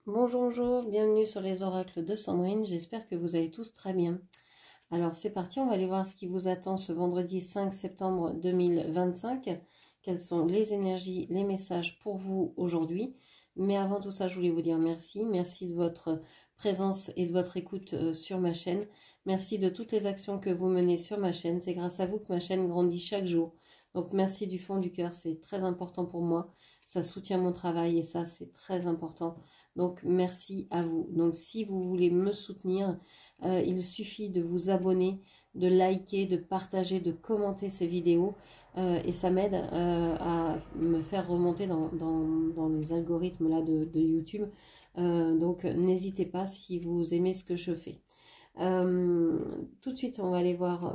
Bonjour, bonjour, bienvenue sur les oracles de Sandrine, j'espère que vous allez tous très bien. Alors c'est parti, on va aller voir ce qui vous attend ce vendredi 5 septembre 2025. Quelles sont les énergies, les messages pour vous aujourd'hui. Mais avant tout ça, je voulais vous dire merci. Merci de votre présence et de votre écoute sur ma chaîne. Merci de toutes les actions que vous menez sur ma chaîne. C'est grâce à vous que ma chaîne grandit chaque jour. Donc merci du fond du cœur, c'est très important pour moi. Ça soutient mon travail et ça c'est très important. Donc merci à vous. Donc si vous voulez me soutenir, il suffit de vous abonner, de liker, de partager, de commenter ces vidéos et ça m'aide à me faire remonter dans les algorithmes là de YouTube. Donc n'hésitez pas si vous aimez ce que je fais. Tout de suite on va aller voir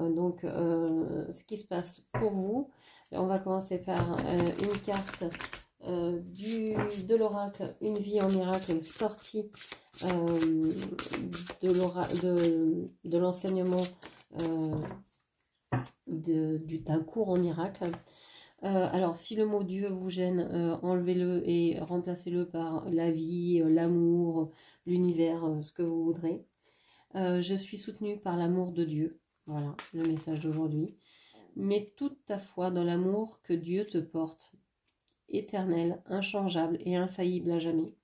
ce qui se passe pour vous. On va commencer par une carte de l'oracle, une vie en miracle, sortie de l'enseignement d'un cours en miracle. Alors si le mot Dieu vous gêne, enlevez-le et remplacez-le par la vie, l'amour, l'univers, ce que vous voudrez. Je suis soutenue par l'amour de Dieu. Voilà le message d'aujourd'hui. Mets toute ta foi dans l'amour que Dieu te porte, éternel, inchangeable et infaillible à jamais.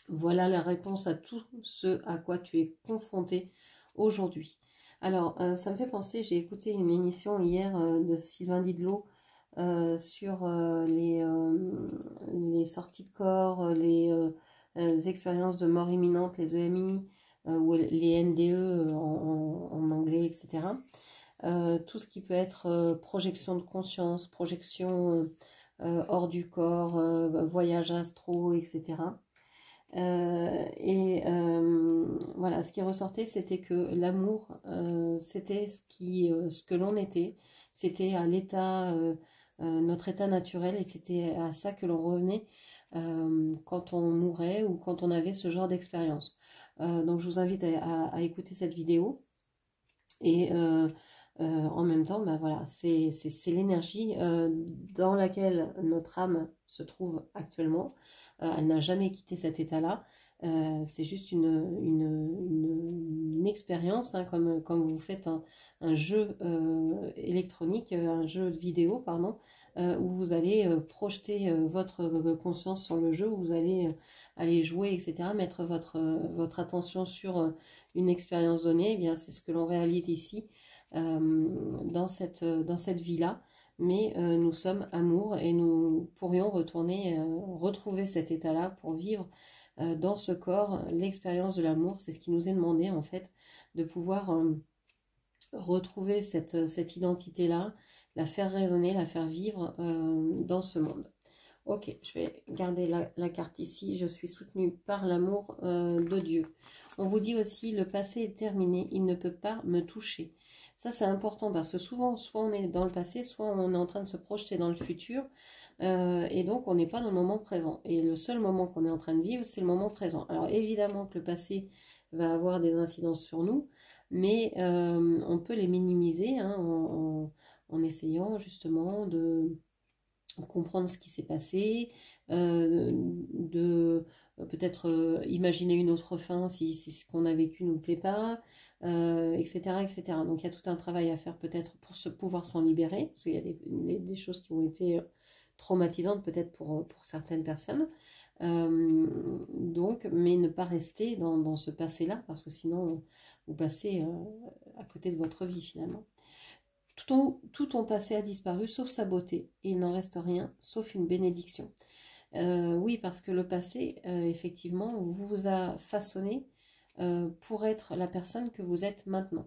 Voilà la réponse à tout ce à quoi tu es confronté aujourd'hui. Alors, ça me fait penser, j'ai écouté une émission hier de Sylvain Didlot sur les sorties de corps, les expériences de mort imminente, les EMI, ou les NDE en anglais, etc. Tout ce qui peut être projection de conscience, projection hors du corps, voyage astro, etc. Voilà, ce qui ressortait, c'était que l'amour, c'était ce que l'on était, c'était à l'état, notre état naturel, et c'était à ça que l'on revenait quand on mourait ou quand on avait ce genre d'expérience. Donc je vous invite à écouter cette vidéo et en même temps, ben voilà, c'est l'énergie dans laquelle notre âme se trouve actuellement. Elle n'a jamais quitté cet état-là. C'est juste une expérience, hein, comme vous faites un jeu électronique, un jeu vidéo, pardon, où vous allez projeter votre conscience sur le jeu, où vous allez aller jouer, etc., mettre votre attention sur une expérience donnée. Eh bien, c'est ce que l'on réalise ici. Dans cette vie-là, mais nous sommes amour et nous pourrions retrouver cet état-là pour vivre dans ce corps l'expérience de l'amour. C'est ce qui nous est demandé en fait, de pouvoir retrouver cette identité-là, la faire résonner, la faire vivre dans ce monde. Ok, je vais garder la carte ici. Je suis soutenue par l'amour de Dieu. On vous dit aussi, le passé est terminé, il ne peut pas me toucher. Ça, c'est important parce que souvent, soit on est dans le passé, soit on est en train de se projeter dans le futur. Et donc, on n'est pas dans le moment présent. Et le seul moment qu'on est en train de vivre, c'est le moment présent. Alors, évidemment que le passé va avoir des incidences sur nous, mais on peut les minimiser hein, en essayant justement de comprendre ce qui s'est passé, de peut-être imaginer une autre fin si ce qu'on a vécu ne nous plaît pas, etc., etc. Donc il y a tout un travail à faire peut-être pour pouvoir s'en libérer, parce qu'il y a des choses qui ont été traumatisantes peut-être pour certaines personnes. Donc, mais ne pas rester dans ce passé-là, parce que sinon vous passez à côté de votre vie finalement. Tout ton passé a disparu, sauf sa beauté, et il n'en reste rien, sauf une bénédiction. Oui, parce que le passé, effectivement, vous a façonné pour être la personne que vous êtes maintenant.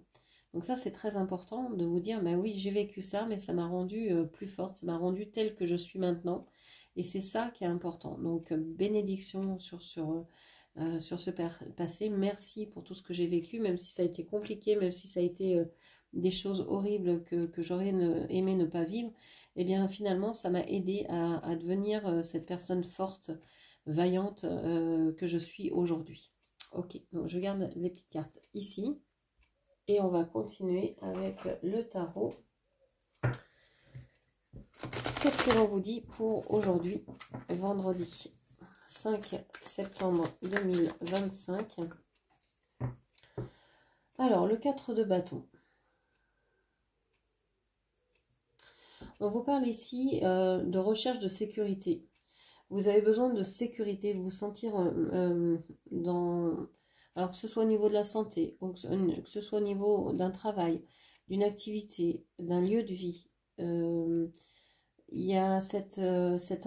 Donc ça, c'est très important de vous dire, bah oui, j'ai vécu ça, mais ça m'a rendue plus forte, ça m'a rendue telle que je suis maintenant, et c'est ça qui est important. Donc, bénédiction sur ce passé, merci pour tout ce que j'ai vécu, même si ça a été compliqué, même si ça a été des choses horribles que j'aurais aimé ne pas vivre, et bien finalement ça m'a aidé à devenir cette personne forte, vaillante que je suis aujourd'hui. Ok, donc je garde les petites cartes ici et on va continuer avec le tarot. Qu'est-ce que l'on vous dit pour aujourd'hui, vendredi 5 septembre 2025. Alors, le 4 de bâton. On vous parle ici de recherche de sécurité. Vous avez besoin de sécurité, vous sentir dans... Alors que ce soit au niveau de la santé, ou que ce soit au niveau d'un travail, d'une activité, d'un lieu de vie. Il y a cette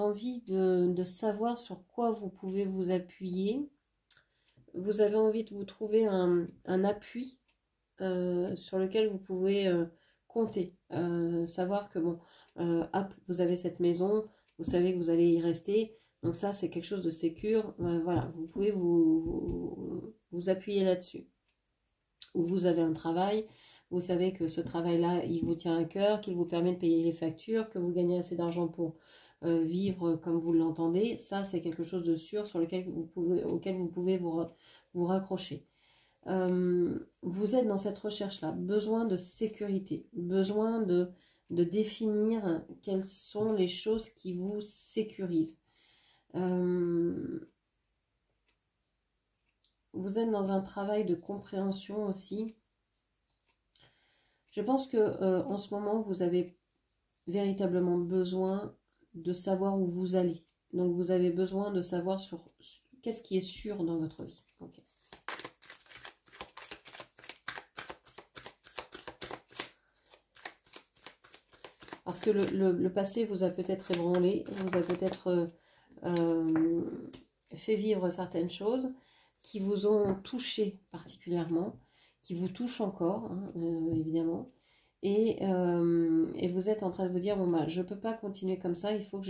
envie de savoir sur quoi vous pouvez vous appuyer. Vous avez envie de vous trouver un appui sur lequel vous pouvez compter. Savoir que bon, hop, vous avez cette maison, vous savez que vous allez y rester. Donc ça, c'est quelque chose de sécure. Voilà, vous pouvez vous appuyer là-dessus. Ou vous avez un travail, vous savez que ce travail-là, il vous tient à cœur, qu'il vous permet de payer les factures, que vous gagnez assez d'argent pour vivre comme vous l'entendez. Ça, c'est quelque chose de sûr sur lequel auquel vous pouvez vous raccrocher. Vous êtes dans cette recherche-là, besoin de sécurité, besoin de définir quelles sont les choses qui vous sécurisent. Vous êtes dans un travail de compréhension aussi. Je pense que en ce moment, vous avez véritablement besoin de savoir où vous allez. Donc, vous avez besoin de savoir sur qu'est-ce qui est sûr dans votre vie. Okay. Parce que le passé vous a peut-être ébranlé, vous a peut-être fait vivre certaines choses qui vous ont touché particulièrement, qui vous touchent encore, hein, évidemment. Et vous êtes en train de vous dire, bon, bah, je ne peux pas continuer comme ça, il faut que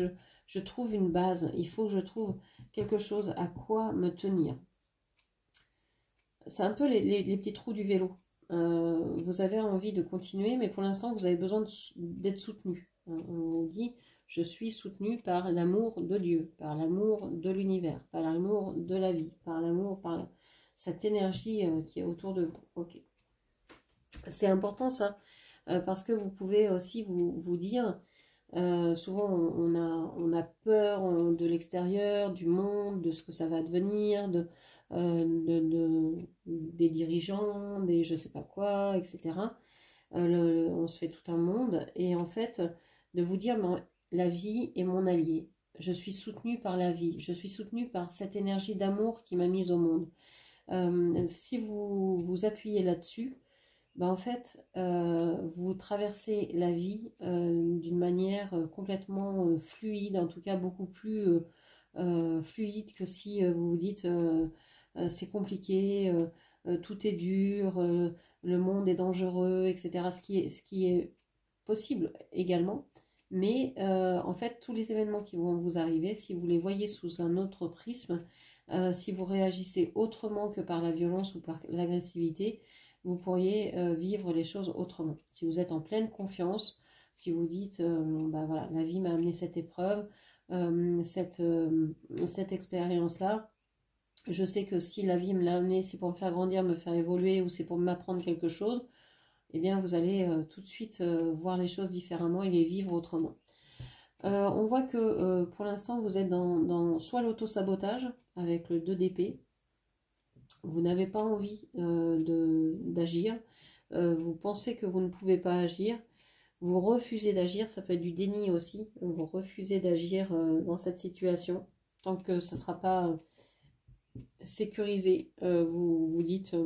je trouve une base, il faut que je trouve quelque chose à quoi me tenir. C'est un peu les petits trous du vélo. Vous avez envie de continuer, mais pour l'instant, vous avez besoin d'être soutenu. On vous dit, je suis soutenu par l'amour de Dieu, par l'amour de l'univers, par l'amour de la vie, par l'amour, par cette énergie qui est autour de vous. Ok. C'est important ça, parce que vous pouvez aussi vous dire, souvent on a peur de l'extérieur, du monde, de ce que ça va devenir, des dirigeants, des je sais pas quoi, etc. On se fait tout un monde, et en fait, de vous dire, la vie est mon allié. Je suis soutenue par la vie, je suis soutenue par cette énergie d'amour qui m'a mise au monde. Si vous vous appuyez là-dessus, en fait, vous traversez la vie d'une manière complètement fluide, en tout cas beaucoup plus fluide que si vous vous dites c'est compliqué, tout est dur, le monde est dangereux, etc. Ce qui est possible également. Mais en fait, tous les événements qui vont vous arriver, si vous les voyez sous un autre prisme, si vous réagissez autrement que par la violence ou par l'agressivité, vous pourriez vivre les choses autrement. Si vous êtes en pleine confiance, si vous dites, voilà, la vie m'a amené cette épreuve, cette expérience-là, je sais que si la vie me l'a amené, c'est pour me faire grandir, me faire évoluer, ou c'est pour m'apprendre quelque chose, eh bien vous allez tout de suite voir les choses différemment et les vivre autrement. On voit que pour l'instant vous êtes dans soit l'auto-sabotage avec le 2 d'épée, vous n'avez pas envie d'agir, vous pensez que vous ne pouvez pas agir, vous refusez d'agir, ça peut être du déni aussi, vous refusez d'agir dans cette situation, tant que ça ne sera pas sécurisé, vous vous dites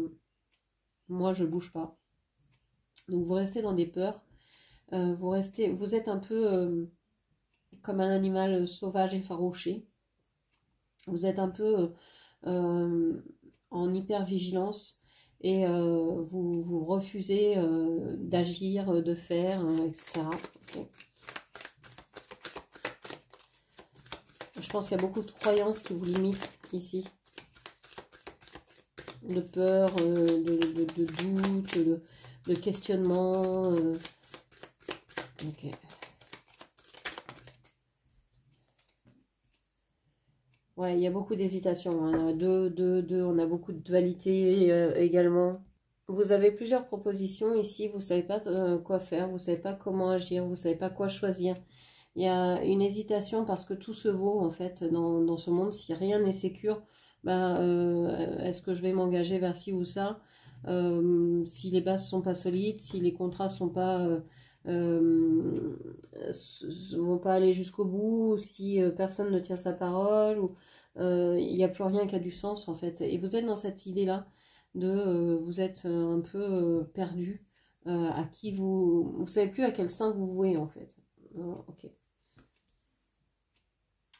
moi je bouge pas. Donc vous restez dans des peurs, vous êtes un peu comme un animal sauvage effarouché, vous êtes un peu en hyper-vigilance et vous refusez d'agir, de faire, etc. Okay. Je pense qu'il y a beaucoup de croyances qui vous limitent ici. De peur, de doute, de questionnement. Ok. Ouais, il y a beaucoup d'hésitation. Hein. On a beaucoup de dualité également. Vous avez plusieurs propositions ici, vous ne savez pas quoi faire, vous ne savez pas comment agir, vous ne savez pas quoi choisir. Il y a une hésitation parce que tout se vaut en fait dans ce monde. Si rien n'est sécure, ben, est-ce que je vais m'engager vers ci ou ça? Si les bases sont pas solides, si les contrats sont pas vont pas aller jusqu'au bout, si personne ne tient sa parole, ou il n'y a plus rien qui a du sens en fait. Et vous êtes dans cette idée-là de vous êtes un peu perdu, à qui vous savez plus à quel sein vous vouez en fait. Ok.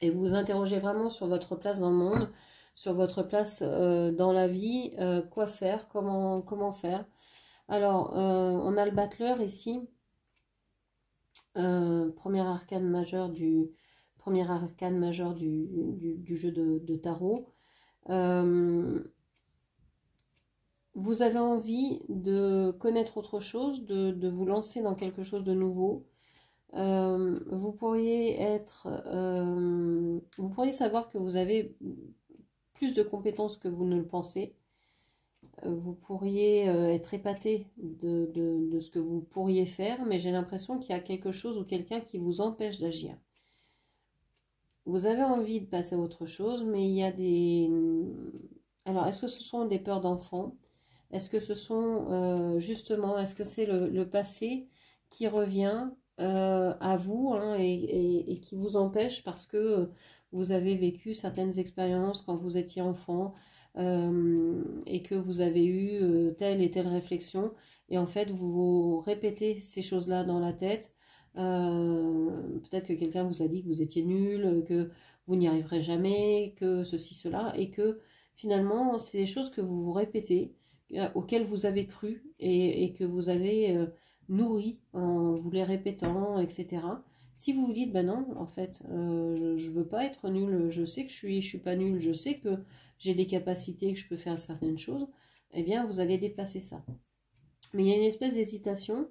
Et vous vous interrogez vraiment sur votre place dans le monde, sur votre place dans la vie, quoi faire, comment faire. Alors, on a le battleur ici, premier arcane majeur du jeu de tarot. Vous avez envie de connaître autre chose, de vous lancer dans quelque chose de nouveau. Vous pourriez savoir que vous avez plus de compétences que vous ne le pensez. Vous pourriez être épaté de ce que vous pourriez faire, mais j'ai l'impression qu'il y a quelque chose ou quelqu'un qui vous empêche d'agir. Vous avez envie de passer à autre chose, mais il y a des... Alors, est-ce que ce sont des peurs d'enfant? Est-ce que ce sont justement, est-ce que c'est le passé qui revient à vous, hein, et qui vous empêche parce que vous avez vécu certaines expériences quand vous étiez enfant, et que vous avez eu telle et telle réflexion, et en fait vous répétez ces choses-là dans la tête. Peut-être que quelqu'un vous a dit que vous étiez nul, que vous n'y arriverez jamais, que ceci, cela, et que finalement c'est des choses que vous vous répétez, auxquelles vous avez cru, et que vous avez nourri en vous les répétant, etc. Si vous vous dites, ben non, en fait, je veux pas être nul, je sais que je suis pas nul, je sais que j'ai des capacités, que je peux faire certaines choses, eh bien, vous allez dépasser ça. Mais il y a une espèce d'hésitation,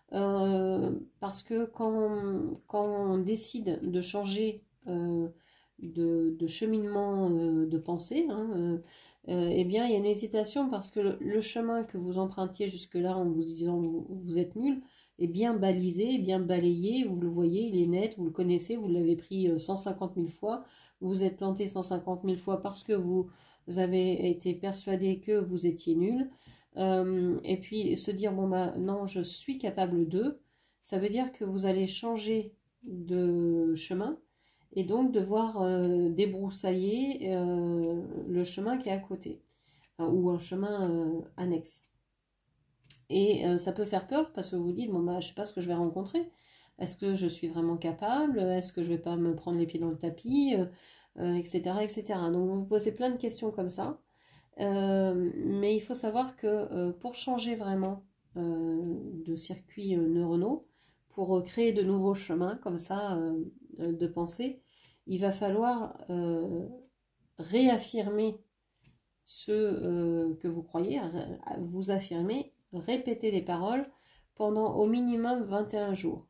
parce que quand on décide de changer de cheminement de pensée, hein, eh bien, il y a une hésitation parce que le chemin que vous empruntiez jusque-là en vous disant vous êtes nul est bien balisé, bien balayé, vous le voyez, il est net, vous le connaissez, vous l'avez pris 150 000 fois, vous vous êtes planté 150 000 fois parce que vous avez été persuadé que vous étiez nul. Et puis se dire, bon bah non, je suis capable de, ça veut dire que vous allez changer de chemin, et donc devoir débroussailler le chemin qui est à côté, enfin, ou un chemin annexe. Et ça peut faire peur parce que vous vous dites, bon bah je sais pas ce que je vais rencontrer, est-ce que je suis vraiment capable, est-ce que je vais pas me prendre les pieds dans le tapis, etc., etc. Donc vous vous posez plein de questions comme ça, mais il faut savoir que pour changer vraiment de circuits neuronaux, pour créer de nouveaux chemins comme ça de pensée, il va falloir réaffirmer ce que vous croyez, vous affirmer, répéter les paroles pendant au minimum 21 jours.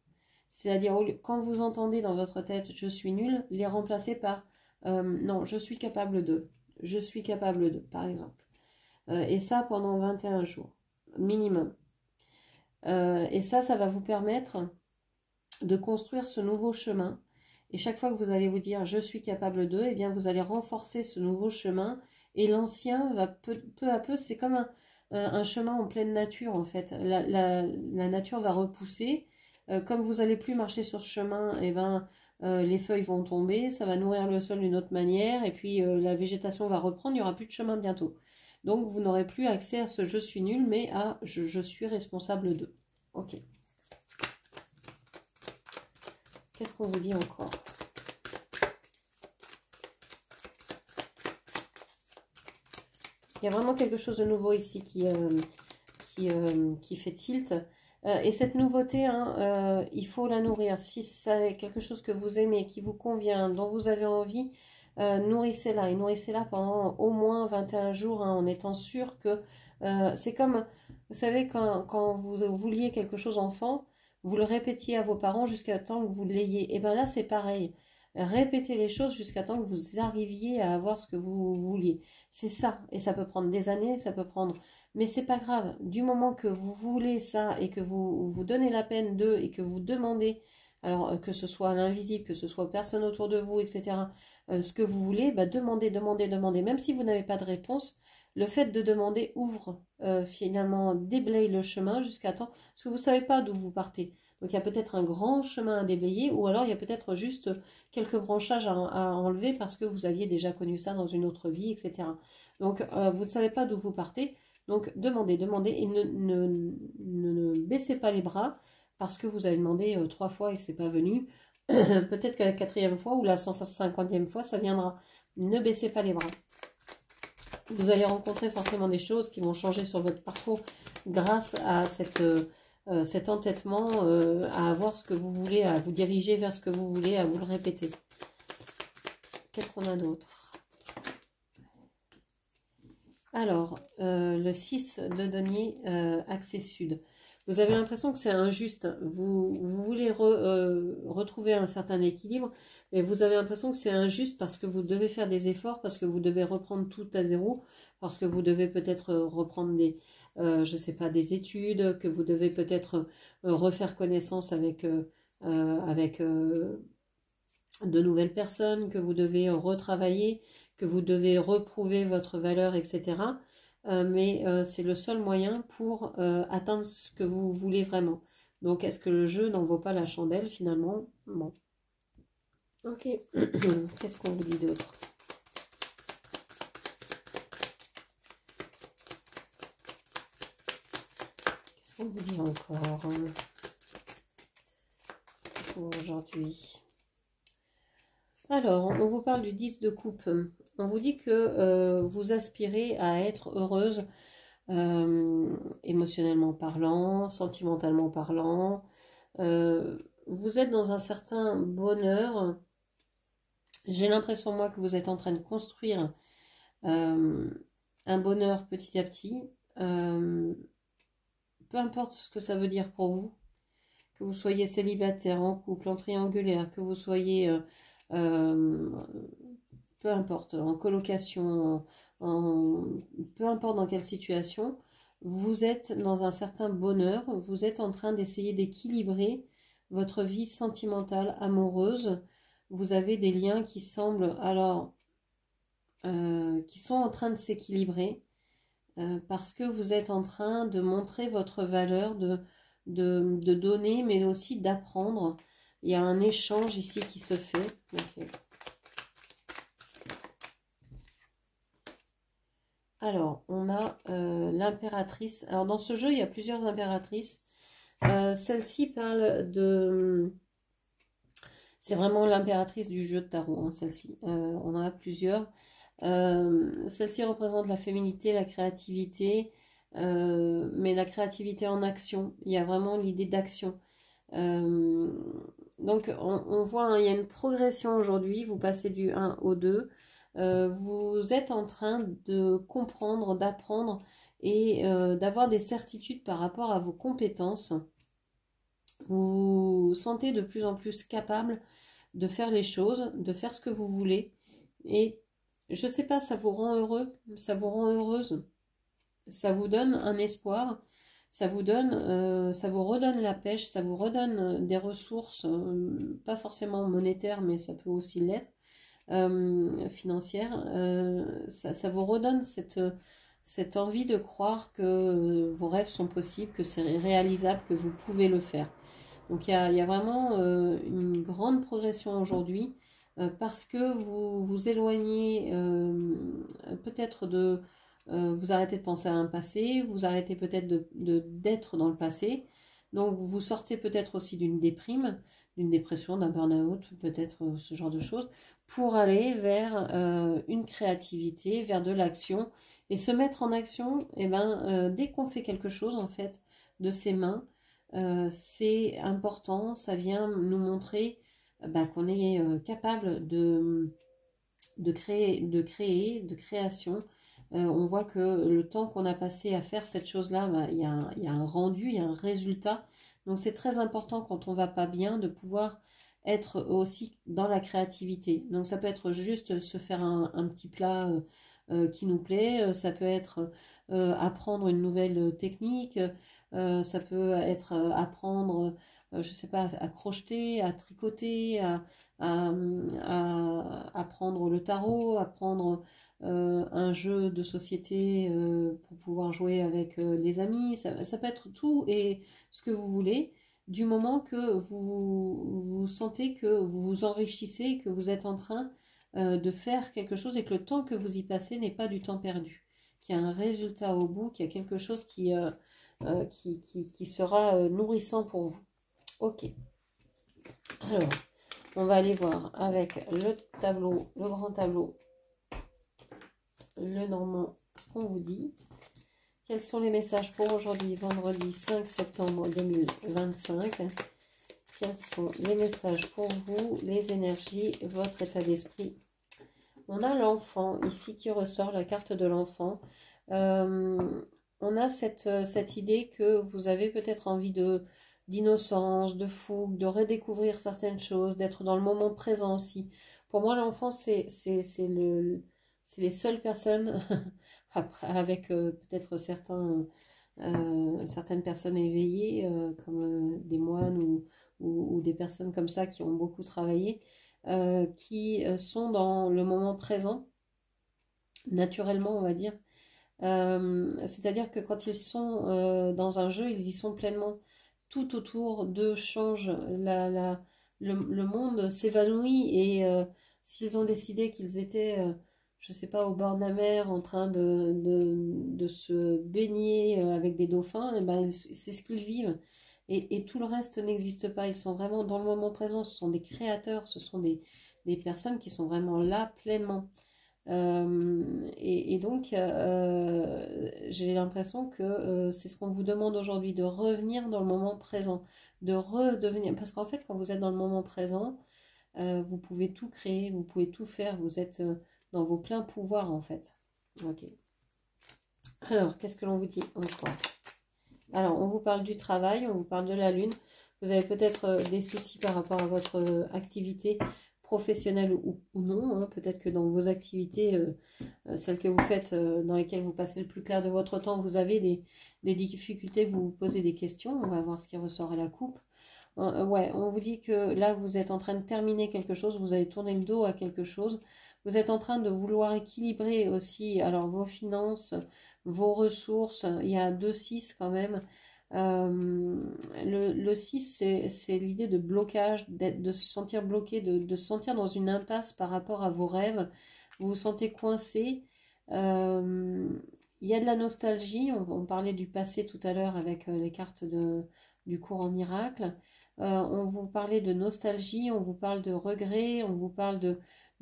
C'est-à-dire, quand vous entendez dans votre tête « je suis nul », les remplacer par « non, je suis capable de ». Je suis capable de, par exemple. Et ça pendant 21 jours, minimum. Et ça va vous permettre de construire ce nouveau chemin. Et chaque fois que vous allez vous dire « je suis capable de », eh bien vous allez renforcer ce nouveau chemin. Et l'ancien va peu à peu, c'est comme un chemin en pleine nature en fait. La nature va repousser. Comme vous n'allez plus marcher sur ce chemin, eh ben, les feuilles vont tomber, ça va nourrir le sol d'une autre manière, et puis la végétation va reprendre, il n'y aura plus de chemin bientôt. Donc vous n'aurez plus accès à ce « je suis nul », mais à « je suis responsable de ». Ok. Qu'est-ce qu'on vous dit encore ? Il y a vraiment quelque chose de nouveau ici qui fait tilt. Et cette nouveauté, hein, il faut la nourrir. Si c'est quelque chose que vous aimez, qui vous convient, dont vous avez envie, nourrissez-la. Et nourrissez-la pendant au moins 21 jours, hein, en étant sûr que... c'est comme, vous savez, quand vous vouliez quelque chose enfant, vous le répétiez à vos parents jusqu'à temps que vous l'ayez. Et bien là, c'est pareil. Répétez les choses jusqu'à temps que vous arriviez à avoir ce que vous vouliez. C'est ça. Et ça peut prendre des années, ça peut prendre... Mais c'est pas grave. Du moment que vous voulez ça et que vous vous donnez la peine de, et que vous demandez Alors que ce soit à l'invisible, que ce soit personne autour de vous, etc. Ce que vous voulez, bah, demandez, demandez, demandez. Même si vous n'avez pas de réponse, le fait de demander ouvre, finalement, déblaye le chemin jusqu'à temps, parce que vous ne savez pas d'où vous partez. Donc il y a peut-être un grand chemin à déblayer, ou alors il y a peut-être juste quelques branchages à enlever parce que vous aviez déjà connu ça dans une autre vie, etc. Donc vous ne savez pas d'où vous partez, donc demandez, demandez, et ne baissez pas les bras parce que vous avez demandé 3 fois et que c'est pas venu. Peut-être que la 4e fois ou la 150e fois, ça viendra. Ne baissez pas les bras. Vous allez rencontrer forcément des choses qui vont changer sur votre parcours grâce à cet entêtement à avoir ce que vous voulez, à vous diriger vers ce que vous voulez, à vous le répéter. Qu'est-ce qu'on a d'autre? Alors, le 6 de denier, accès sud. Vous avez l'impression que c'est injuste. Vous voulez retrouver un certain équilibre, mais vous avez l'impression que c'est injuste parce que vous devez faire des efforts, parce que vous devez reprendre tout à zéro, parce que vous devez peut-être reprendre je sais pas, des études, que vous devez peut-être refaire connaissance avec de nouvelles personnes, que vous devez retravailler, que vous devez reprouver votre valeur, etc. Mais c'est le seul moyen pour atteindre ce que vous voulez vraiment. Donc, est-ce que le jeu n'en vaut pas la chandelle finalement? Bon. Ok. Qu'est-ce qu'on vous dit d'autre? Qu'est-ce qu'on vous dit encore pour aujourd'hui? Alors, on vous parle du 10 de coupe. On vous dit que vous aspirez à être heureuse, émotionnellement parlant, sentimentalement parlant. Vous êtes dans un certain bonheur. J'ai l'impression, moi, que vous êtes en train de construire un bonheur petit à petit. Peu importe ce que ça veut dire pour vous, que vous soyez célibataire, en couple, en triangulaire, que vous soyez... peu importe, en colocation, peu importe dans quelle situation, vous êtes dans un certain bonheur, vous êtes en train d'essayer d'équilibrer votre vie sentimentale, amoureuse. Vous avez des liens qui semblent qui sont en train de s'équilibrer parce que vous êtes en train de montrer votre valeur, de donner, mais aussi d'apprendre. Il y a un échange ici qui se fait. Okay. Alors, on a l'impératrice. Alors, dans ce jeu, il y a plusieurs impératrices. Celle-ci parle de... C'est vraiment l'impératrice du jeu de tarot, hein, celle-ci. On en a plusieurs. Celle-ci représente la féminité, la créativité, mais la créativité en action. Il y a vraiment l'idée d'action. Donc, on voit, hein, il y a une progression aujourd'hui. Vous passez du 1 au 2. Vous êtes en train de comprendre, d'apprendre et d'avoir des certitudes par rapport à vos compétences. Vous vous sentez de plus en plus capable de faire les choses, de faire ce que vous voulez. Et je sais pas, ça vous rend heureux, ça vous rend heureuse, ça vous donne un espoir, ça vous redonne la pêche, ça vous redonne des ressources, pas forcément monétaires, mais ça peut aussi l'être. Financière, ça vous redonne cette envie de croire que vos rêves sont possibles, que c'est réalisable, que vous pouvez le faire. Donc il y a vraiment une grande progression aujourd'hui parce que vous vous éloignez peut-être vous arrêtez de penser à un passé, vous arrêtez peut-être d'être dans le passé. Donc vous sortez peut-être aussi d'une déprime, d'une dépression, d'un burn-out, peut-être ce genre de choses, pour aller vers une créativité, vers de l'action. Et se mettre en action, eh ben, dès qu'on fait quelque chose, en fait, de ses mains, c'est important, ça vient nous montrer qu'on est capable de création. On voit que le temps qu'on a passé à faire cette chose-là, il y a un rendu, il y a un résultat. Donc c'est très important quand on va pas bien de pouvoir être aussi dans la créativité. Donc ça peut être juste se faire un petit plat qui nous plaît, ça peut être apprendre une nouvelle technique, ça peut être apprendre je sais pas, à crocheter, à tricoter, à prendre le tarot, à prendre un jeu de société pour pouvoir jouer avec les amis. Ça peut être tout et ce que vous voulez, du moment que vous sentez que vous vous enrichissez, que vous êtes en train de faire quelque chose et que le temps que vous y passez n'est pas du temps perdu, qu'il y a un résultat au bout, qu'il y a quelque chose qui sera nourrissant pour vous. Ok, alors on va aller voir avec le tableau, le grand tableau, le normand, ce qu'on vous dit. Quels sont les messages pour aujourd'hui, vendredi 5 septembre 2025? Quels sont les messages pour vous, les énergies, votre état d'esprit? On a l'enfant ici qui ressort, la carte de l'enfant. On a cette idée que vous avez peut-être envie d'innocence, de fougue, de redécouvrir certaines choses, d'être dans le moment présent aussi. Pour moi, l'enfant, c'est les seules personnes, avec peut-être certaines personnes éveillées, comme des moines ou des personnes comme ça qui ont beaucoup travaillé, qui sont dans le moment présent, naturellement, on va dire. C'est-à-dire que quand ils sont dans un jeu, ils y sont pleinement. Tout autour d'eux change, le monde s'évanouit et s'ils ont décidé qu'ils étaient, je ne sais pas, au bord de la mer en train de se baigner avec des dauphins, et ben, c'est ce qu'ils vivent. Et tout le reste n'existe pas. Ils sont vraiment dans le moment présent. Ce sont des créateurs, ce sont des personnes qui sont vraiment là pleinement. Et donc, j'ai l'impression que c'est ce qu'on vous demande aujourd'hui, de revenir dans le moment présent, de redevenir. Parce qu'en fait, quand vous êtes dans le moment présent, vous pouvez tout créer, vous pouvez tout faire, vous êtes dans vos pleins pouvoirs en fait. Ok. Alors, qu'est-ce que l'on vous dit encore? Alors, on vous parle du travail, on vous parle de la lune. Vous avez peut-être des soucis par rapport à votre activité professionnelle ou non. Hein. Peut-être que dans vos activités, celles que vous faites, dans lesquelles vous passez le plus clair de votre temps, vous avez des difficultés, vous vous posez des questions. On va voir ce qui ressort à la coupe. Ouais, on vous dit que là, vous êtes en train de terminer quelque chose, vous avez tourné le dos à quelque chose. Vous êtes en train de vouloir équilibrer aussi alors vos finances, vos ressources. Il y a 2-6 quand même. Le 6, c'est l'idée de blocage, de se sentir bloqué, de se sentir dans une impasse par rapport à vos rêves. Vous vous sentez coincé. Il y a de la nostalgie. On parlait du passé tout à l'heure avec les cartes du courant miracle. On vous parlait de nostalgie, on vous parle de regret, on vous parle de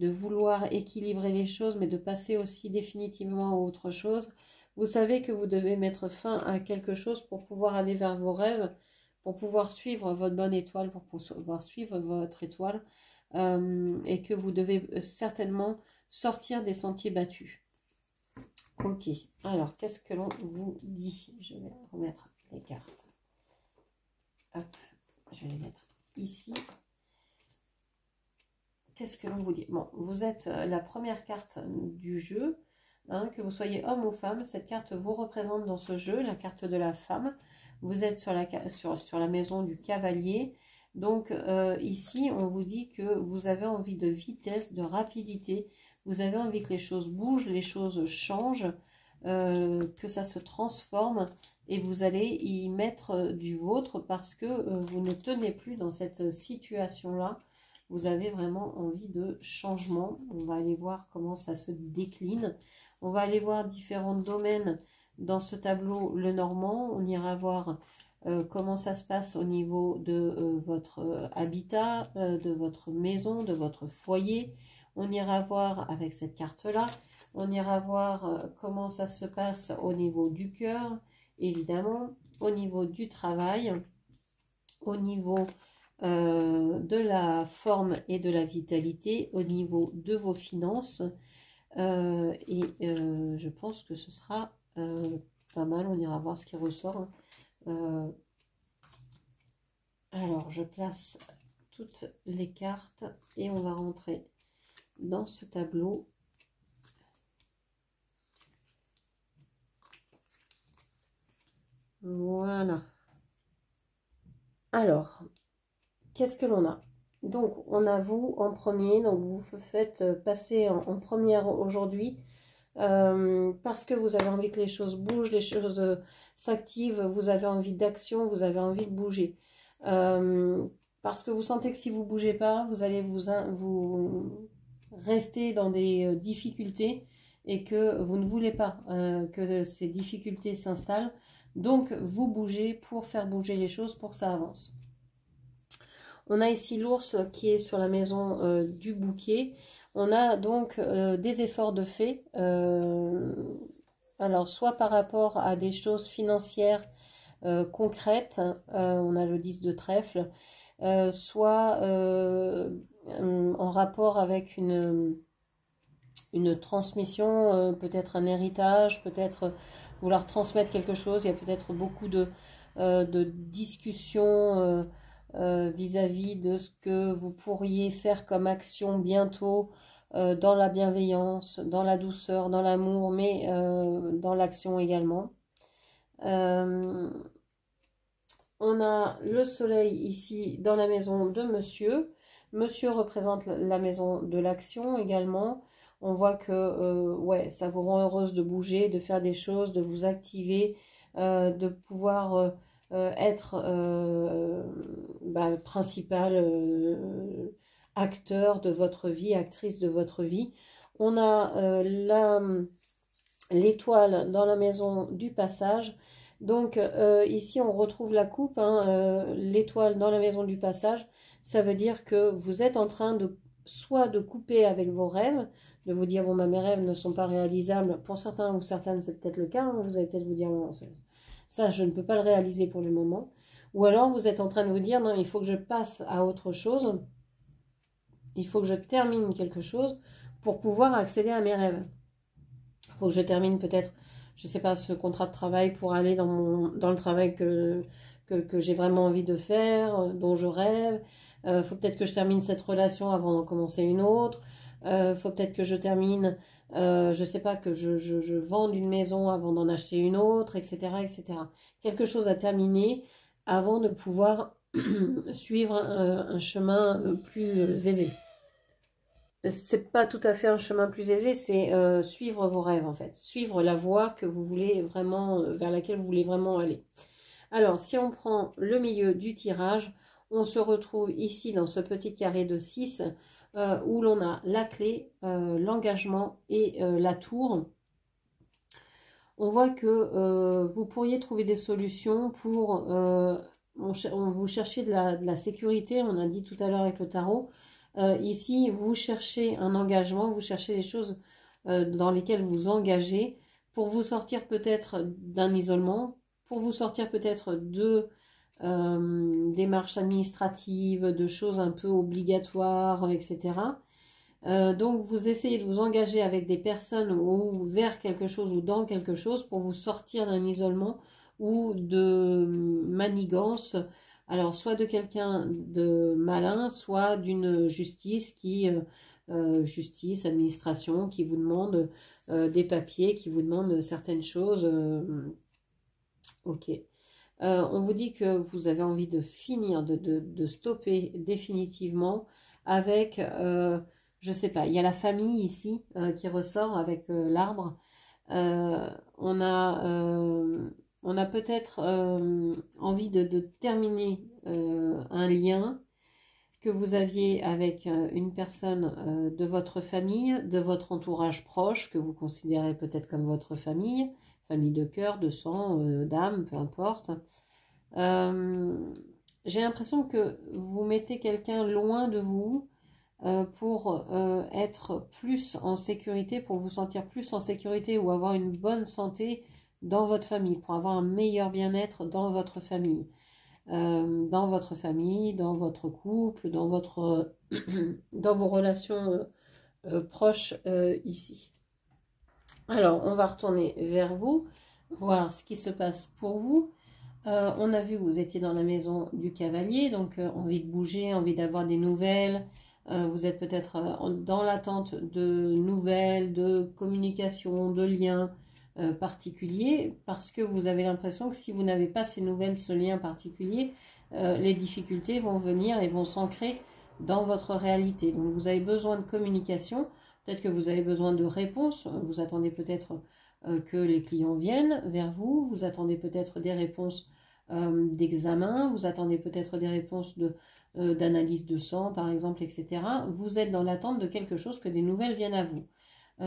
vouloir équilibrer les choses, mais de passer aussi définitivement à autre chose. Vous savez que vous devez mettre fin à quelque chose pour pouvoir aller vers vos rêves, pour pouvoir suivre votre bonne étoile, pour pouvoir suivre votre étoile, et que vous devez certainement sortir des sentiers battus. Ok, alors qu'est-ce que l'on vous dit? Je vais remettre les cartes. Hop, je vais les mettre ici. Qu'est-ce que l'on vous dit? Bon, vous êtes la première carte du jeu. Hein, que vous soyez homme ou femme, cette carte vous représente dans ce jeu, la carte de la femme. Vous êtes sur la maison du cavalier. Donc ici, on vous dit que vous avez envie de vitesse, de rapidité. Vous avez envie que les choses bougent, les choses changent, que ça se transforme. Et vous allez y mettre du vôtre parce que vous ne tenez plus dans cette situation-là. Vous avez vraiment envie de changement. On va aller voir comment ça se décline. On va aller voir différents domaines dans ce tableau le normand. On ira voir comment ça se passe au niveau de votre habitat, de votre maison, de votre foyer. On ira voir avec cette carte-là. On ira voir comment ça se passe au niveau du cœur, évidemment, au niveau du travail, au niveau de la forme et de la vitalité, au niveau de vos finances. Je pense que ce sera pas mal. On ira voir ce qui ressort. Alors, je place toutes les cartes et on va rentrer dans ce tableau. Voilà. Alors, qu'est-ce que l'on a? Donc, on a vous en premier, donc vous vous faites passer en première aujourd'hui parce que vous avez envie que les choses bougent, les choses s'activent, vous avez envie d'action, vous avez envie de bouger. Parce que vous sentez que si vous ne bougez pas, vous allez vous rester dans des difficultés et que vous ne voulez pas que ces difficultés s'installent. Donc, vous bougez pour faire bouger les choses, pour que ça avance. On a ici l'ours qui est sur la maison du bouquet. On a donc des efforts de fait. Alors, soit par rapport à des choses financières concrètes, on a le 10 de trèfle, soit en rapport avec une transmission, peut-être un héritage, peut-être vouloir transmettre quelque chose. Il y a peut-être beaucoup de discussions vis-à-vis de ce que vous pourriez faire comme action bientôt dans la bienveillance, dans la douceur, dans l'amour, mais dans l'action également. On a le soleil ici dans la maison de monsieur. Monsieur représente la maison de l'action également. On voit que ouais, ça vous rend heureuse de bouger, de faire des choses, de vous activer, de pouvoir être principal acteur de votre vie, actrice de votre vie. On a l'étoile dans la maison du passage. Donc ici on retrouve la coupe, hein, l'étoile dans la maison du passage. Ça veut dire que vous êtes en train de soit de couper avec vos rêves, de vous dire bon bah mes rêves ne sont pas réalisables. Pour certains ou certaines c'est peut-être le cas, hein, vous allez peut-être vous dire non, ça je ne peux pas le réaliser pour le moment. Ou alors vous êtes en train de vous dire non, il faut que je passe à autre chose, il faut que je termine quelque chose pour pouvoir accéder à mes rêves. Il faut que je termine peut-être, je ne sais pas, ce contrat de travail pour aller dans le travail que j'ai vraiment envie de faire, dont je rêve. Il faut peut-être que je termine cette relation avant d'en commencer une autre. Il faut peut-être que je termine, je ne sais pas, que je vende une maison avant d'en acheter une autre, etc., etc. Quelque chose à terminer avant de pouvoir suivre un chemin plus aisé. C'est pas tout à fait un chemin plus aisé, c'est suivre vos rêves en fait, suivre la voie que vous voulez vraiment, vers laquelle vous voulez vraiment aller. Alors, si on prend le milieu du tirage, on se retrouve ici dans ce petit carré de 6 où l'on a la clé, l'engagement et la tour. On voit que vous pourriez trouver des solutions pour... vous cherchez de la sécurité, on a dit tout à l'heure avec le tarot. Ici, vous cherchez un engagement, vous cherchez des choses dans lesquelles vous engagez pour vous sortir peut-être d'un isolement, pour vous sortir peut-être de démarches administratives, de choses un peu obligatoires, etc. Donc vous essayez de vous engager avec des personnes ou vers quelque chose ou dans quelque chose pour vous sortir d'un isolement ou de manigance. Alors soit de quelqu'un de malin, soit d'une justice justice, administration qui vous demande des papiers, qui vous demande certaines choses. Ok. On vous dit que vous avez envie de finir, de stopper définitivement avec, je sais pas, il y a la famille ici qui ressort avec l'arbre. On a peut-être envie de terminer un lien que vous aviez avec une personne de votre famille, de votre entourage proche, que vous considérez peut-être comme votre famille de cœur, de sang, d'âme, peu importe. J'ai l'impression que vous mettez quelqu'un loin de vous pour être plus en sécurité, pour vous sentir plus en sécurité ou avoir une bonne santé dans votre famille, pour avoir un meilleur bien-être dans votre famille. Dans votre couple, dans vos relations proches ici. Alors, on va retourner vers vous, voir ce qui se passe pour vous. On a vu que vous étiez dans la maison du cavalier, donc envie de bouger, envie d'avoir des nouvelles. Vous êtes peut-être dans l'attente de nouvelles, de communication, de liens particuliers, parce que vous avez l'impression que si vous n'avez pas ces nouvelles, ce lien particulier, les difficultés vont venir et vont s'ancrer dans votre réalité. Donc vous avez besoin de communication, peut-être que vous avez besoin de réponses, vous attendez peut-être que les clients viennent vers vous, vous attendez peut-être des réponses d'examen, vous attendez peut-être des réponses d'analyse de sang par exemple, etc. Vous êtes dans l'attente de quelque chose, que des nouvelles viennent à vous.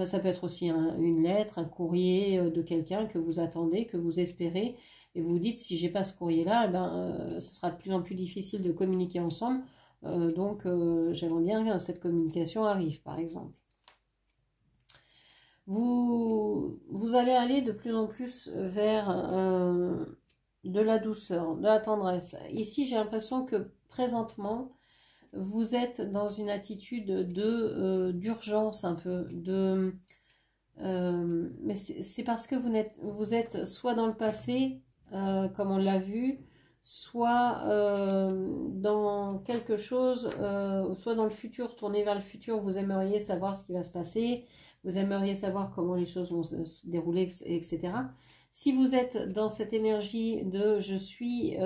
Ça peut être aussi une lettre, un courrier de quelqu'un que vous attendez, que vous espérez, et vous vous dites, si j'ai pas ce courrier-là, ce sera de plus en plus difficile de communiquer ensemble, donc j'aimerais bien que cette communication arrive, par exemple. Vous allez aller de plus en plus vers de la douceur, de la tendresse. Ici, j'ai l'impression que présentement, vous êtes dans une attitude d'urgence un peu, mais c'est parce que vous êtes soit dans le passé, comme on l'a vu, soit dans quelque chose, soit dans le futur, tourné vers le futur, vous aimeriez savoir ce qui va se passer, vous aimeriez savoir comment les choses vont se dérouler, etc. Si vous êtes dans cette énergie de je suis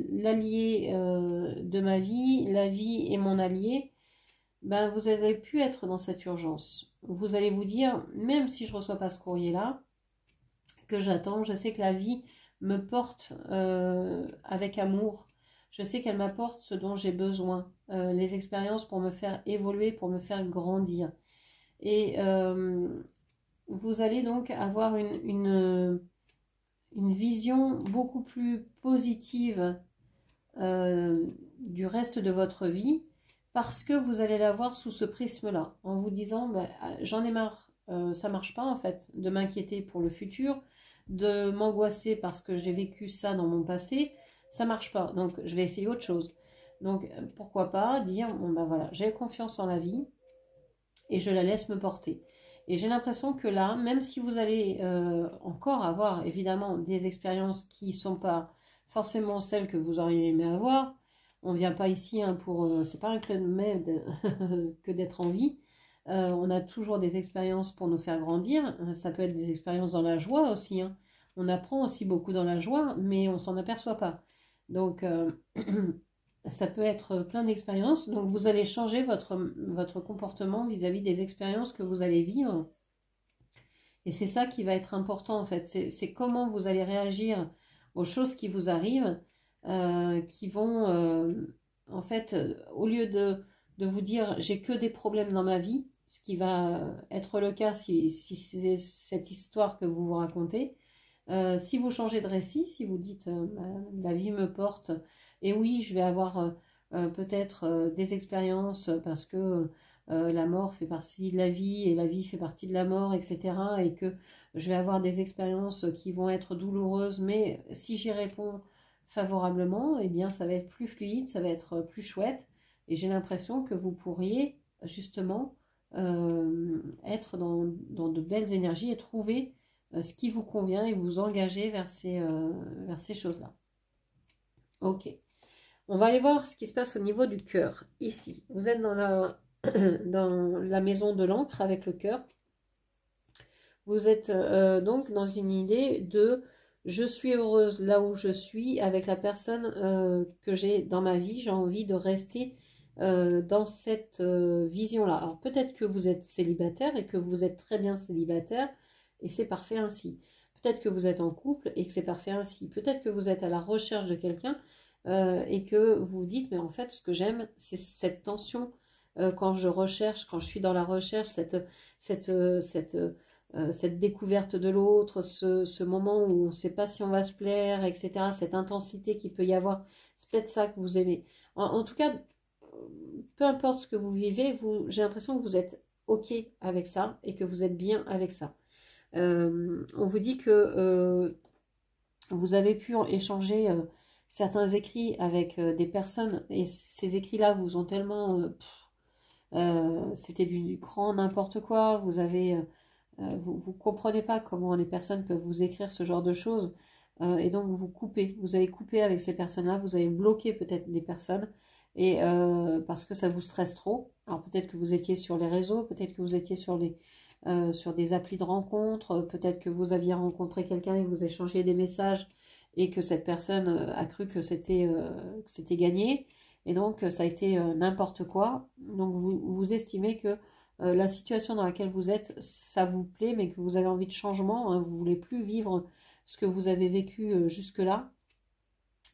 l'allié de ma vie, la vie est mon allié, ben vous allez pu être dans cette urgence. Vous allez vous dire, même si je ne reçois pas ce courrier-là, que j'attends, je sais que la vie me porte avec amour. Je sais qu'elle m'apporte ce dont j'ai besoin, les expériences pour me faire évoluer, pour me faire grandir. Et vous allez donc avoir une vision beaucoup plus positive du reste de votre vie, parce que vous allez la voir sous ce prisme-là, en vous disant j'en ai marre, ça marche pas en fait, de m'inquiéter pour le futur, de m'angoisser parce que j'ai vécu ça dans mon passé, ça marche pas, donc je vais essayer autre chose. Donc pourquoi pas dire, bon voilà, j'ai confiance en la vie et je la laisse me porter. Et j'ai l'impression que là, même si vous allez encore avoir évidemment des expériences qui ne sont pas forcément celles que vous auriez aimé avoir, on ne vient pas ici pour... c'est pas un club med que d'être en vie. On a toujours des expériences pour nous faire grandir. Ça peut être des expériences dans la joie aussi. On apprend aussi beaucoup dans la joie, mais on s'en aperçoit pas. Donc... ça peut être plein d'expériences, donc vous allez changer votre comportement vis-à-vis des expériences que vous allez vivre. Et c'est ça qui va être important en fait, c'est comment vous allez réagir aux choses qui vous arrivent, qui vont, en fait, au lieu de vous dire j'ai que des problèmes dans ma vie, ce qui va être le cas si c'est cette histoire que vous vous racontez, si vous changez de récit, si vous dites la vie me porte, et oui, je vais avoir peut-être des expériences parce que la mort fait partie de la vie et la vie fait partie de la mort, etc. Et que je vais avoir des expériences qui vont être douloureuses, mais si j'y réponds favorablement, eh bien ça va être plus fluide, ça va être plus chouette. Et j'ai l'impression que vous pourriez justement être dans de belles énergies et trouver ce qui vous convient et vous engager vers ces choses-là. Ok. On va aller voir ce qui se passe au niveau du cœur. Ici, vous êtes dans la maison de l'encre avec le cœur. Vous êtes donc dans une idée de je suis heureuse là où je suis avec la personne que j'ai dans ma vie. J'ai envie de rester dans cette vision-là. Alors peut-être que vous êtes célibataire et que vous êtes très bien célibataire et c'est parfait ainsi. Peut-être que vous êtes en couple et que c'est parfait ainsi. Peut-être que vous êtes à la recherche de quelqu'un et que vous vous dites, mais en fait, ce que j'aime, c'est cette tension quand je recherche, quand je suis dans la recherche, cette découverte de l'autre, ce moment où on ne sait pas si on va se plaire, etc., cette intensité qu'il peut y avoir, c'est peut-être ça que vous aimez. En tout cas, peu importe ce que vous vivez, j'ai l'impression que vous êtes OK avec ça et que vous êtes bien avec ça. On vous dit que vous avez pu échanger certains écrits avec des personnes et ces écrits-là vous ont tellement... c'était du grand n'importe quoi, vous avez... vous comprenez pas comment les personnes peuvent vous écrire ce genre de choses et donc vous coupez, vous avez coupé avec ces personnes-là, vous avez bloqué peut-être des personnes et parce que ça vous stresse trop. Alors peut-être que vous étiez sur les réseaux, peut-être que vous étiez sur des applis de rencontres, peut-être que vous aviez rencontré quelqu'un et vous échangez des messages et que cette personne a cru que c'était gagné, et donc ça a été n'importe quoi. Donc vous estimez que la situation dans laquelle vous êtes, ça vous plaît, mais que vous avez envie de changement, hein, vous voulez plus vivre ce que vous avez vécu jusque-là.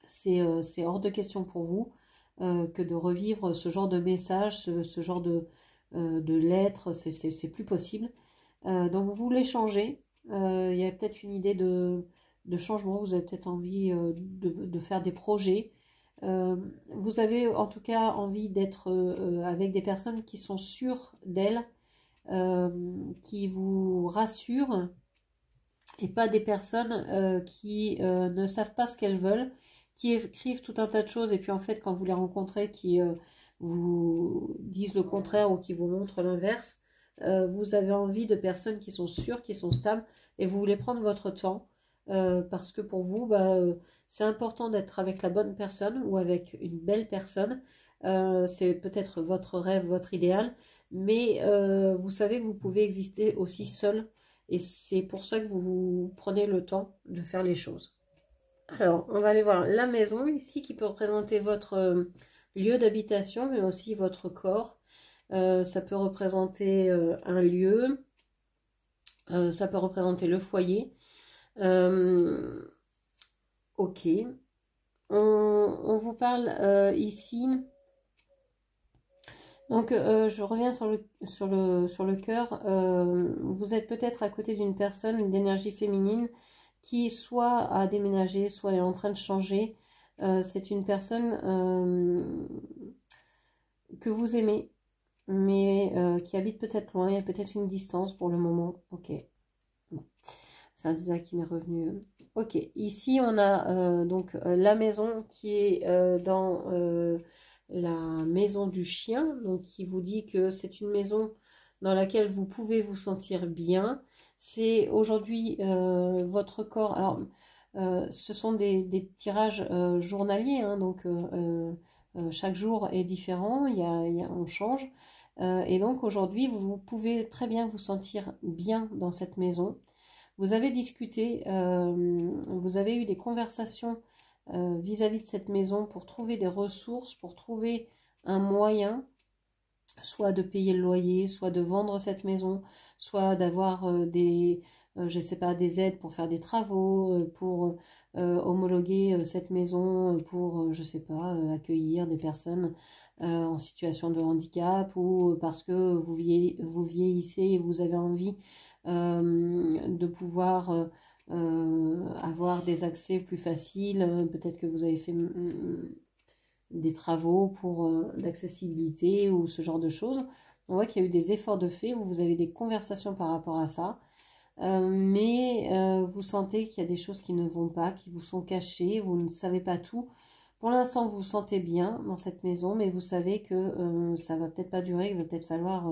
C'est hors de question pour vous que de revivre ce genre de message, ce genre de lettres, c'est plus possible. Donc vous voulez changer, il y a peut-être une idée de changement, vous avez peut-être envie de faire des projets. Vous avez en tout cas envie d'être avec des personnes qui sont sûres d'elles, qui vous rassurent, et pas des personnes qui ne savent pas ce qu'elles veulent, qui écrivent tout un tas de choses et puis en fait quand vous les rencontrez qui vous disent le contraire ou qui vous montrent l'inverse. Vous avez envie de personnes qui sont sûres, qui sont stables, et vous voulez prendre votre temps parce que pour vous, c'est important d'être avec la bonne personne ou avec une belle personne. C'est peut-être votre rêve, votre idéal, mais vous savez que vous pouvez exister aussi seul, et c'est pour ça que vous prenez le temps de faire les choses. Alors, on va aller voir la maison ici qui peut représenter votre lieu d'habitation, mais aussi votre corps. Ça peut représenter un lieu, ça peut représenter le foyer. Ok. On vous parle ici. Donc, je reviens sur le cœur. Vous êtes peut-être à côté d'une personne d'énergie féminine qui soit a déménagé, soit est en train de changer. C'est une personne que vous aimez, mais qui habite peut-être loin. Il y a peut-être une distance pour le moment. Ok. Bon. C'est un design qui m'est revenu. Ok. Ici, on a donc la maison qui est dans la maison du chien, donc qui vous dit que c'est une maison dans laquelle vous pouvez vous sentir bien. C'est aujourd'hui votre corps. Alors, ce sont des tirages journaliers, hein, donc chaque jour est différent, on change. Et donc aujourd'hui, vous pouvez très bien vous sentir bien dans cette maison. Vous avez discuté, vous avez eu des conversations vis-à-vis de cette maison pour trouver des ressources, pour trouver un moyen, soit de payer le loyer, soit de vendre cette maison, soit d'avoir je sais pas, des aides pour faire des travaux, pour homologuer cette maison, pour, je sais pas, accueillir des personnes en situation de handicap, ou parce que vous vieillissez et vous avez envie de pouvoir avoir des accès plus faciles. Peut-être que vous avez fait des travaux pour l'accessibilité ou ce genre de choses. On voit qu'il y a eu des efforts de fait, vous avez des conversations par rapport à ça, mais vous sentez qu'il y a des choses qui ne vont pas, qui vous sont cachées, vous ne savez pas tout. Pour l'instant, vous vous sentez bien dans cette maison, mais vous savez que ça va peut-être pas durer, il va peut-être falloir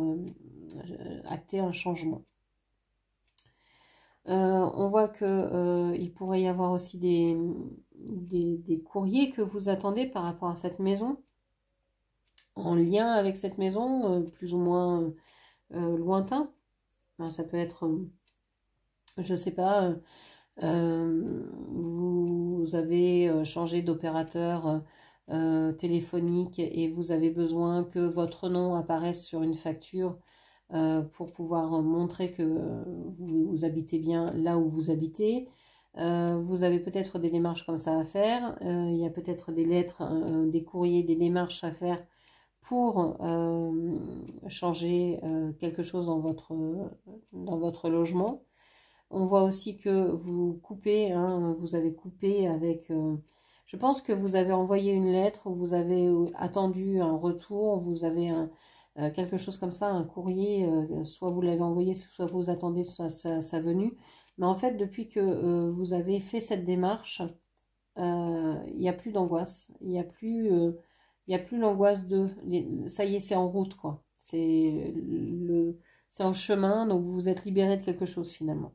acter un changement. On voit que il pourrait y avoir aussi des courriers que vous attendez par rapport à cette maison, en lien avec cette maison, plus ou moins lointain. Alors, ça peut être, je sais pas, vous avez changé d'opérateur téléphonique et vous avez besoin que votre nom apparaisse sur une facture pour pouvoir montrer que vous habitez bien là où vous habitez. Vous avez peut-être des démarches comme ça à faire. Il y a peut-être des lettres, des courriers, des démarches à faire pour changer quelque chose dans votre logement. On voit aussi que vous coupez, hein, vous avez coupé avec... je pense que vous avez envoyé une lettre, vous avez attendu un retour, vous avez quelque chose comme ça, un courrier, soit vous l'avez envoyé, soit vous attendez sa venue. Mais en fait, depuis que vous avez fait cette démarche, il n'y a plus d'angoisse, il n'y a plus l'angoisse ça y est, c'est en route, quoi. C'est en chemin, donc vous vous êtes libéré de quelque chose finalement.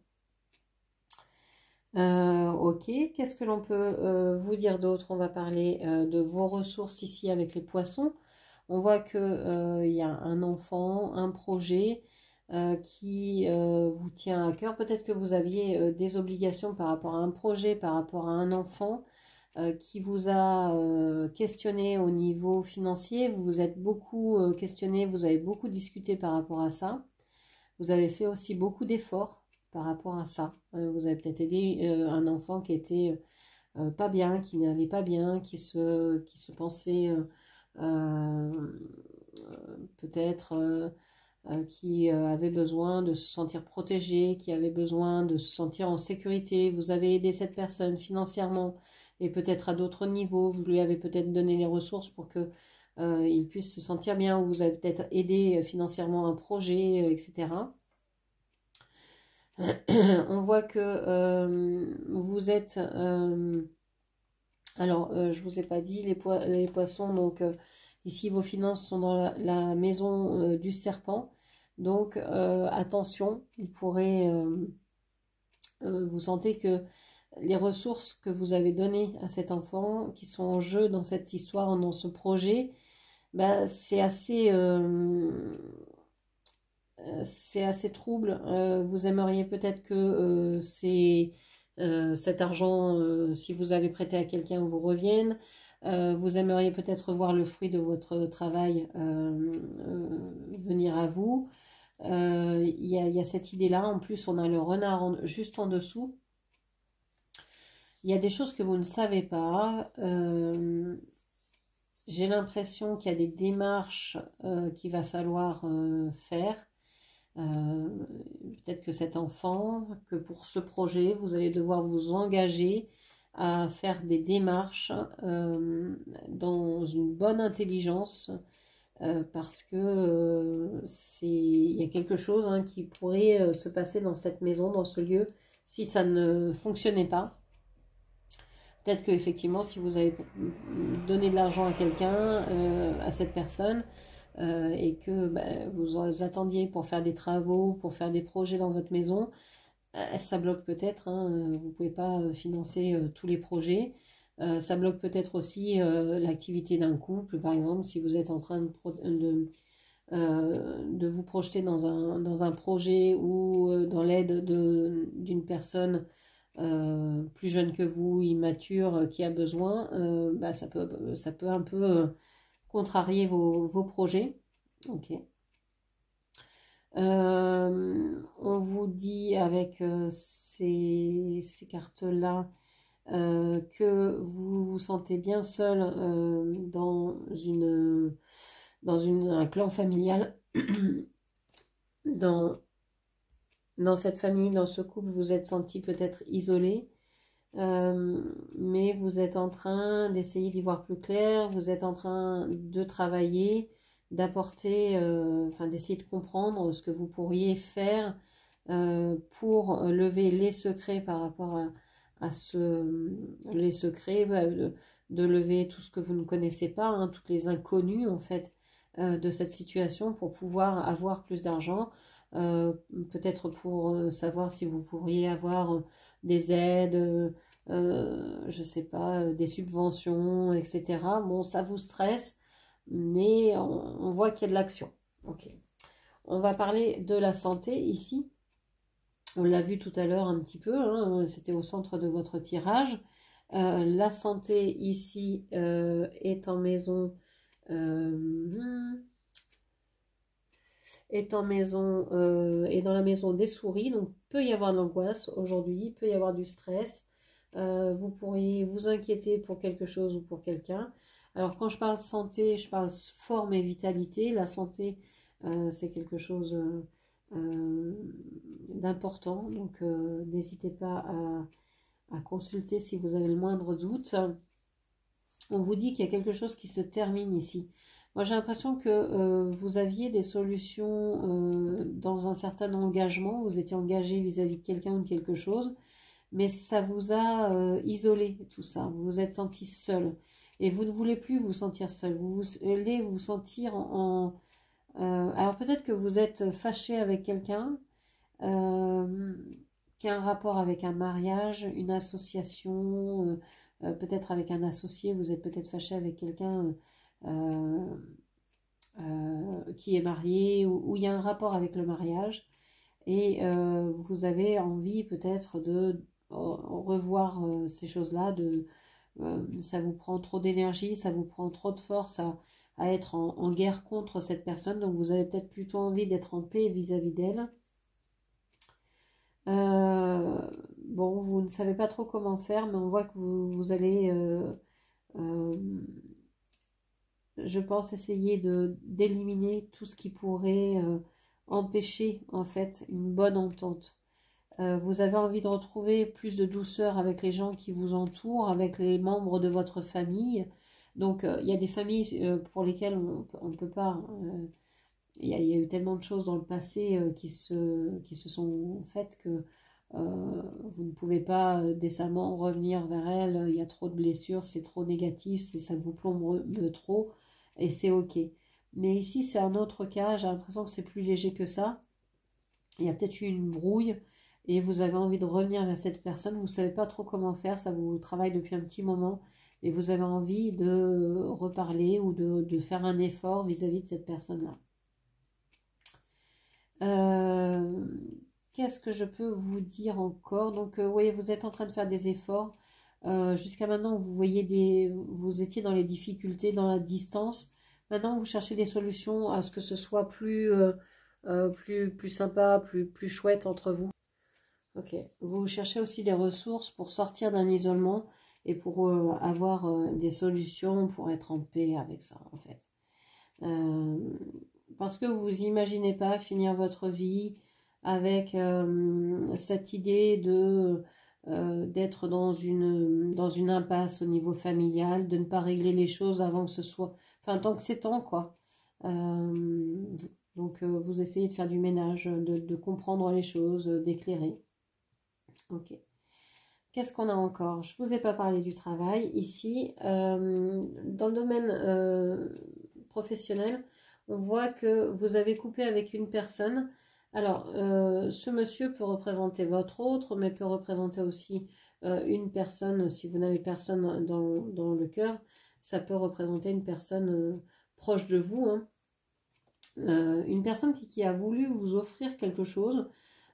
Ok, qu'est-ce que l'on peut vous dire d'autre? On va parler de vos ressources ici avec les poissons. On voit que il y a un enfant, un projet, qui vous tient à cœur. Peut-être que vous aviez des obligations par rapport à un projet, par rapport à un enfant qui vous a questionné au niveau financier. Vous vous êtes beaucoup questionné, vous avez beaucoup discuté par rapport à ça. Vous avez fait aussi beaucoup d'efforts par rapport à ça. Vous avez peut-être aidé un enfant qui était pas bien, qui n'allait pas bien, qui se pensait peut-être qui avait besoin de se sentir protégé, qui avait besoin de se sentir en sécurité. Vous avez aidé cette personne financièrement et peut-être à d'autres niveaux. Vous lui avez peut-être donné les ressources pour que il puisse se sentir bien, ou vous avez peut-être aidé financièrement un projet, etc. On voit que vous êtes... alors, je vous ai pas dit, les poissons, donc ici vos finances sont dans la maison du serpent. Donc, attention, il pourrait... vous sentez que les ressources que vous avez données à cet enfant, qui sont en jeu dans cette histoire, dans ce projet, ben, c'est assez trouble. Vous aimeriez peut-être que cet argent, si vous avez prêté à quelqu'un, vous revienne. Vous aimeriez peut-être voir le fruit de votre travail venir à vous. Il y a cette idée-là. En plus, on a le renard juste en dessous. Il y a des choses que vous ne savez pas. J'ai l'impression qu'il y a des démarches qu'il va falloir faire. Peut-être que cet enfant, que pour ce projet, vous allez devoir vous engager à faire des démarches dans une bonne intelligence parce que il y a quelque chose qui pourrait se passer dans cette maison, dans ce lieu, si ça ne fonctionnait pas. Peut-être qu'effectivement, si vous avez donné de l'argent à quelqu'un, à cette personne, et que vous attendiez pour faire des travaux, pour faire des projets dans votre maison, ça bloque peut-être, vous ne pouvez pas financer tous les projets. Ça bloque peut-être aussi l'activité d'un couple, par exemple, si vous êtes en train de vous projeter dans un projet ou dans l'aide d'une personne plus jeune que vous, immature, qui a besoin, ça peut un peu contrarier vos projets. Ok. On vous dit avec ces cartes-là que vous vous sentez bien seul dans un clan familial. Dans cette famille, dans ce couple, vous êtes senti peut-être isolé. Mais vous êtes en train d'essayer d'y voir plus clair, vous êtes en train de travailler, d'apporter, d'essayer de comprendre ce que vous pourriez faire pour lever les secrets par rapport à les secrets, de lever tout ce que vous ne connaissez pas, toutes les inconnues en fait de cette situation pour pouvoir avoir plus d'argent, peut-être pour savoir si vous pourriez avoir des aides, je sais pas, des subventions, etc. Bon, ça vous stresse, mais on voit qu'il y a de l'action. Ok. On va parler de la santé ici. On l'a vu tout à l'heure un petit peu, c'était au centre de votre tirage. La santé ici est en maison... est en maison et dans la maison des souris, donc peut y avoir de l'angoisse aujourd'hui, peut y avoir du stress, vous pourriez vous inquiéter pour quelque chose ou pour quelqu'un. Alors quand je parle santé, je parle forme et vitalité. La santé, c'est quelque chose d'important, donc n'hésitez pas à consulter si vous avez le moindre doute. On vous dit qu'il y a quelque chose qui se termine ici. Moi, j'ai l'impression que vous aviez des solutions dans un certain engagement. Vous étiez engagé vis-à-vis de quelqu'un ou de quelque chose, mais ça vous a isolé, tout ça. Vous vous êtes senti seul. Et vous ne voulez plus vous sentir seul. Vous voulez vous sentir alors peut-être que vous êtes fâché avec quelqu'un qui a un rapport avec un mariage, une association, peut-être avec un associé. Vous êtes peut-être fâché avec quelqu'un qui est marié, où il y a un rapport avec le mariage, et vous avez envie peut-être de revoir ces choses-là, ça vous prend trop d'énergie, ça vous prend trop de force à être en guerre contre cette personne, donc vous avez peut-être plutôt envie d'être en paix vis-à-vis d'elle. Bon, vous ne savez pas trop comment faire, mais on voit que vous allez, euh, je pense, essayer d'éliminer tout ce qui pourrait empêcher en fait une bonne entente. Vous avez envie de retrouver plus de douceur avec les gens qui vous entourent, avec les membres de votre famille. Donc, il y a des familles pour lesquelles on ne peut pas. Il y a eu tellement de choses dans le passé qui se sont faites que vous ne pouvez pas décemment revenir vers elles. Il y a trop de blessures, c'est trop négatif, ça vous plombe trop et c'est ok. Mais ici, c'est un autre cas. J'ai l'impression que c'est plus léger que ça. Il y a peut-être eu une brouille et vous avez envie de revenir vers cette personne. Vous ne savez pas trop comment faire, ça vous travaille depuis un petit moment et vous avez envie de reparler ou de faire un effort vis-à-vis de cette personne-là. Qu'est-ce que je peux vous dire encore? Donc, oui, vous êtes en train de faire des efforts. Jusqu'à maintenant, vous étiez dans les difficultés, dans la distance. Maintenant, vous cherchez des solutions à ce que ce soit plus sympa, plus chouette entre vous. Ok. Vous cherchez aussi des ressources pour sortir d'un isolement et pour avoir des solutions pour être en paix avec ça, en fait. Parce que vous imaginez pas finir votre vie avec cette idée d'être dans une impasse au niveau familial, de ne pas régler les choses avant que ce soit... Enfin, tant que c'est temps, quoi. Donc, vous essayez de faire du ménage, de comprendre les choses, d'éclairer. Ok. Qu'est-ce qu'on a encore? Je ne vous ai pas parlé du travail. Ici, dans le domaine professionnel, on voit que vous avez coupé avec une personne. Alors, ce monsieur peut représenter votre autre, mais peut représenter aussi une personne, si vous n'avez personne dans le cœur, ça peut représenter une personne proche de vous, hein. Une personne qui a voulu vous offrir quelque chose,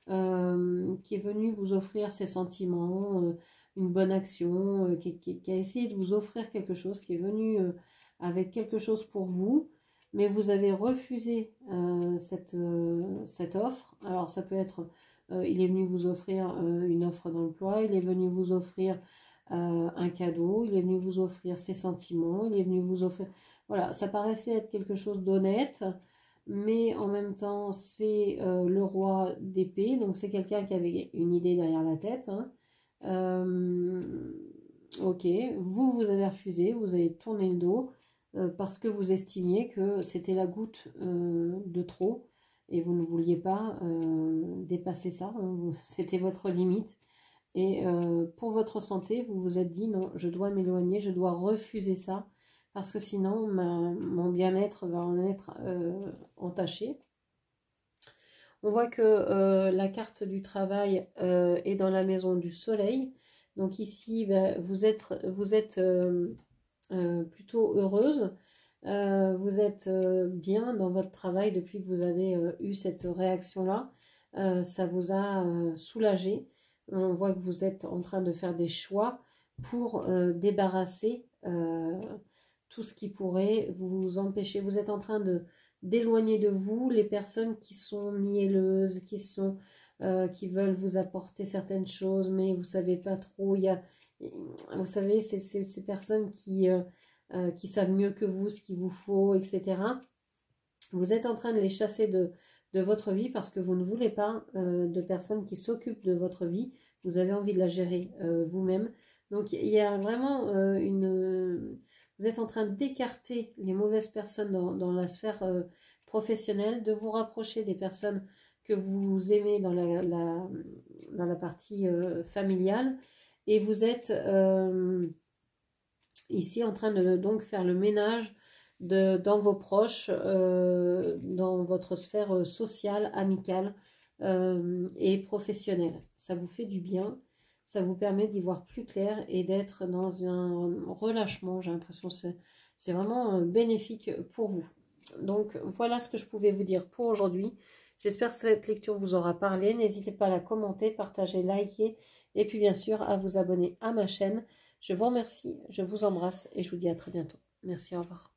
qui est venue vous offrir ses sentiments, une bonne action, qui a essayé de vous offrir quelque chose, qui est venu avec quelque chose pour vous, mais vous avez refusé cette offre. Alors ça peut être, il est venu vous offrir une offre d'emploi, il est venu vous offrir un cadeau, il est venu vous offrir ses sentiments, il est venu vous offrir... Voilà, ça paraissait être quelque chose d'honnête, mais en même temps, c'est le roi d'épée, donc c'est quelqu'un qui avait une idée derrière la tête, hein. Ok, vous avez refusé, vous avez tourné le dos parce que vous estimiez que c'était la goutte de trop et vous ne vouliez pas dépasser ça, hein, c'était votre limite. Et pour votre santé, vous vous êtes dit non, je dois m'éloigner, je dois refuser ça parce que sinon mon bien-être va en être entaché. On voit que la carte du travail est dans la maison du soleil. Donc ici, vous êtes plutôt heureuse. Vous êtes bien dans votre travail depuis que vous avez eu cette réaction-là. Ça vous a soulagé. On voit que vous êtes en train de faire des choix pour débarrasser tout ce qui pourrait vous empêcher. Vous êtes en train d'éloigner de vous les personnes qui sont mielleuses, qui veulent vous apporter certaines choses, mais vous savez pas trop. Vous savez, ces personnes qui savent mieux que vous ce qu'il vous faut, etc. Vous êtes en train de les chasser de votre vie parce que vous ne voulez pas de personnes qui s'occupent de votre vie. Vous avez envie de la gérer vous-même. Donc, il y a vraiment vous êtes en train d'écarter les mauvaises personnes dans la sphère professionnelle, de vous rapprocher des personnes que vous aimez dans la partie familiale. Et vous êtes ici en train de donc faire le ménage dans vos proches, dans votre sphère sociale, amicale et professionnelle. Ça vous fait du bien, ça vous permet d'y voir plus clair et d'être dans un relâchement. J'ai l'impression que c'est vraiment bénéfique pour vous. Donc voilà ce que je pouvais vous dire pour aujourd'hui. J'espère que cette lecture vous aura parlé. N'hésitez pas à la commenter, partager, liker et puis bien sûr à vous abonner à ma chaîne. Je vous remercie, je vous embrasse et je vous dis à très bientôt. Merci, au revoir.